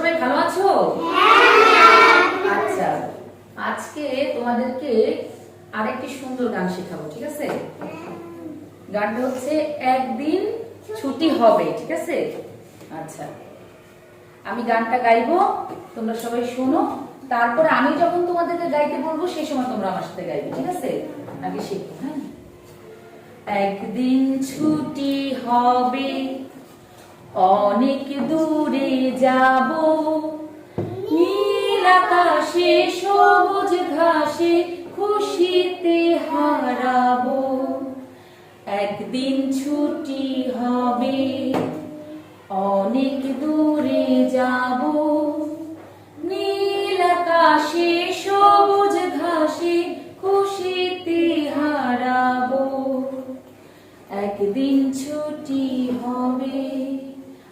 সবাই ভালো আছো? আচ্ছা, আজকে তোমাদেরকে আরেকটি সুন্দর গান শেখাবো, ঠিক আছে? গানটা হচ্ছে একদিন ছুটি হবে, ঠিক আছে? আচ্ছা, আমি গানটা গাইবো, তোমরা সবাই শোনো। তারপরে আমি যখন তোমাদেরকে গাইতে বলবো সেই সময় তোমরা আমার সাথে গাইবে, ঠিক আছে? আগে শিখো, হ্যাঁ? একদিন ছুটি হবে, অনেক দূরে যাব, নীল আকাশে সবুজ ঘাসে খুশিতে হারাবো। একদিন ছুটি হবে, অনেক দূরে যাব, নীল আকাশে সবুজ ঘাসে খুশিতে হারাবো। একদিন ছুটি হবে।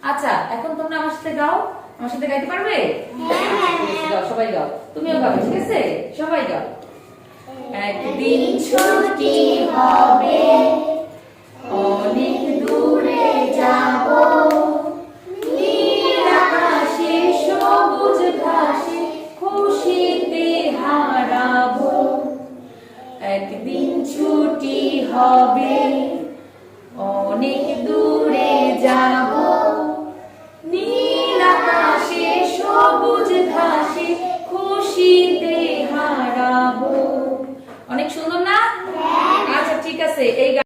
আচ্ছা, এখন তোমরা আমার সাথে গাও। আমার সাথে গাইতে পারবে? গাও, সবাই গাও। তুমিও গাও, ঠিক আছে? সবাই গাও। একদিন ছুটি হবে, অনেক দূরে যাব, নীল আকাশে সবুজ ঘাসে খুশিতে হারাবো। একদিন ছুটি হবে, অনেক দূরে যাব, নীল আকাশে সবুজ ঘাসে খুশিতে হারাবো। অনেক সুন্দর না? আচ্ছা, ঠিক আছে। এই